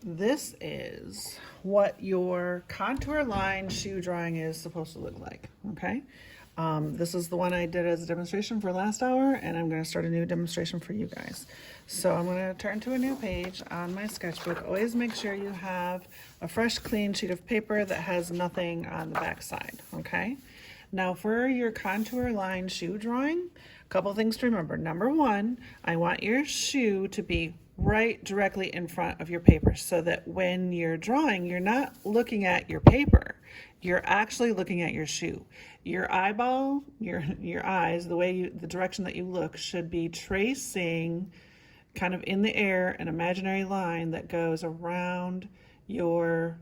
This is what your contour line shoe drawing is supposed to look like, okay? This is the one I did as a demonstration for last hour, and I'm going to start a new demonstration for you guys. So I'm going to turn to a new page on my sketchbook. Always make sure you have a fresh, clean sheet of paper that has nothing on the back side, okay? Now for your contour line shoe drawing, a couple things to remember. Number one, I want your shoe to be right directly in front of your paper so that when you're drawing, you're not looking at your paper. You're actually looking at your shoe. Your eyeball, your eyes, the direction that you look should be tracing kind of in the air an imaginary line that goes around your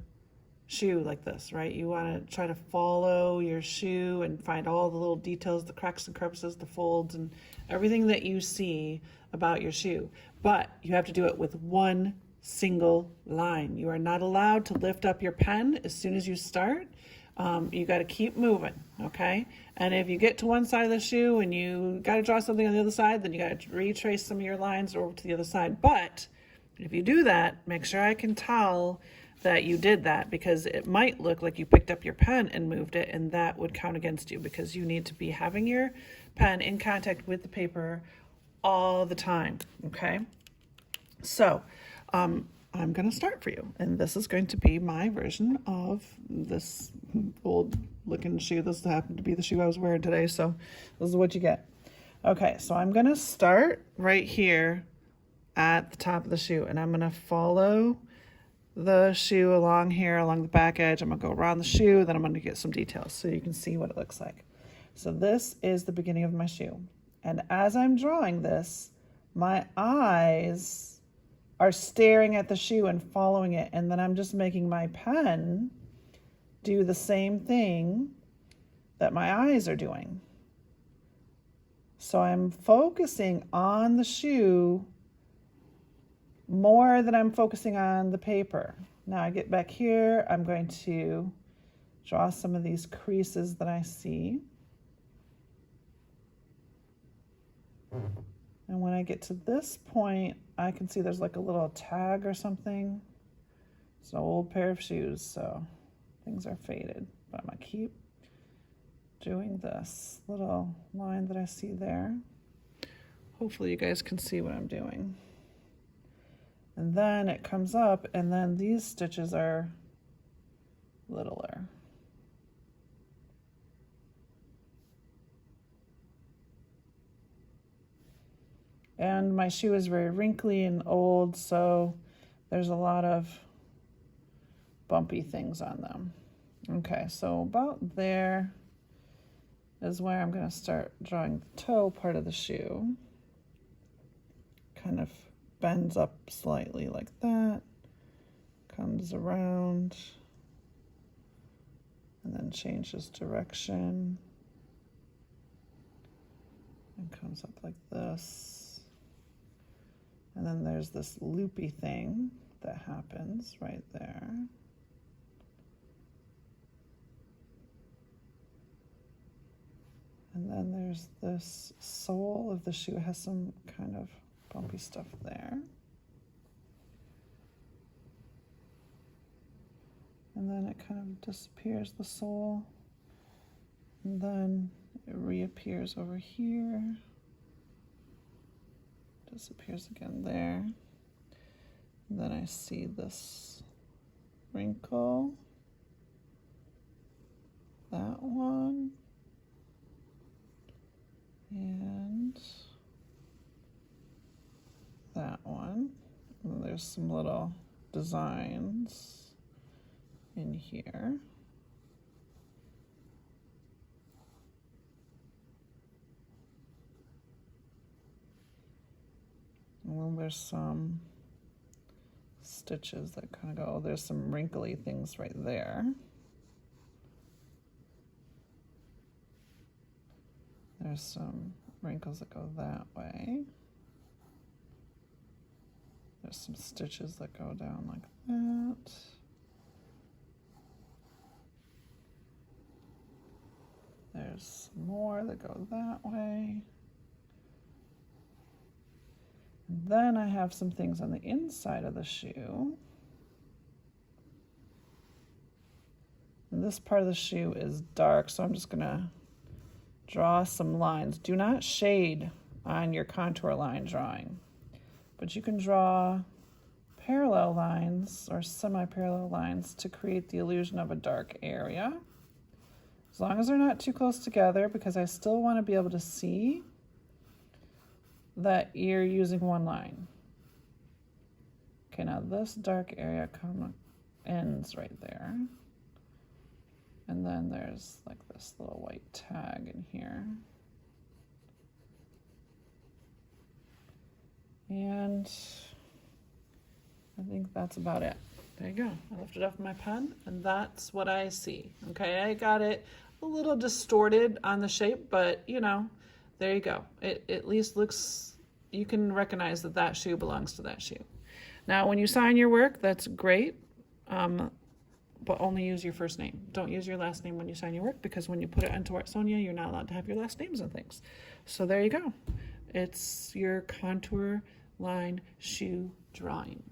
shoe like this, right? You want to try to follow your shoe and find all the little details, the cracks and crevices, the folds, and everything that you see about your shoe. But you have to do it with one single line. You are not allowed to lift up your pen as soon as you start. You got to keep moving, okay? And if you get to one side of the shoe and you got to draw something on the other side, then you got to retrace some of your lines over to the other side. But if you do that, make sure I can tell that you did that, because it might look like you picked up your pen and moved it, and that would count against you, because you need to be having your pen in contact with the paper all the time, okay? So I'm going to start for you, and this is going to be my version of this old looking shoe. This happened to be the shoe I was wearing today, so this is what you get. Okay, so I'm going to start right here at the top of the shoe, and I'm going to follow the shoe along here, along the back edge. I'm going to go around the shoe, then I'm going to get some details so you can see what it looks like. So this is the beginning of my shoe. And as I'm drawing this, my eyes are staring at the shoe and following it. And then I'm just making my pen do the same thing that my eyes are doing. So I'm focusing on the shoe more than I'm focusing on the paper. Now I get back here, I'm going to draw some of these creases that I see. And when I get to this point, I can see there's like a little tag or something. It's an old pair of shoes, so things are faded. But I'm gonna keep doing this little line that I see there. Hopefully you guys can see what I'm doing. And then it comes up, and then these stitches are littler. And my shoe is very wrinkly and old, so there's a lot of bumpy things on them. Okay, so about there is where I'm going to start drawing the toe part of the shoe. Kind of bends up slightly like that, comes around, and then changes direction, and comes up like this. And then there's this loopy thing that happens right there. And then there's this sole of the shoe. It has some kind of bumpy stuff there. And then it kind of disappears, the sole. And then it reappears over here. Disappears again there. And then I see this wrinkle. That one. And that one. And there's some little designs in here. And then there's some stitches that kind of go, there's some wrinkly things right there. There's some wrinkles that go that way. There's some stitches that go down like that. There's more that go that way. And then I have some things on the inside of the shoe. And this part of the shoe is dark, so I'm just gonna draw some lines. Do not shade on your contour line drawing, but you can draw parallel lines or semi-parallel lines to create the illusion of a dark area. As long as they're not too close together, because I still want to be able to see that you're using one line. Okay, now this dark area ends right there. And then there's like this little white tag in here. And I think that's about it. There you go. I lifted up my pen and that's what I see. Okay, I got it a little distorted on the shape, but you know, there you go. It at least looks, you can recognize that that shoe belongs to that shoe. Now, when you sign your work, that's great, but only use your first name. Don't use your last name when you sign your work, because when you put it into Art Sonia, you're not allowed to have your last names and things. So there you go. It's your contour line shoe drawing.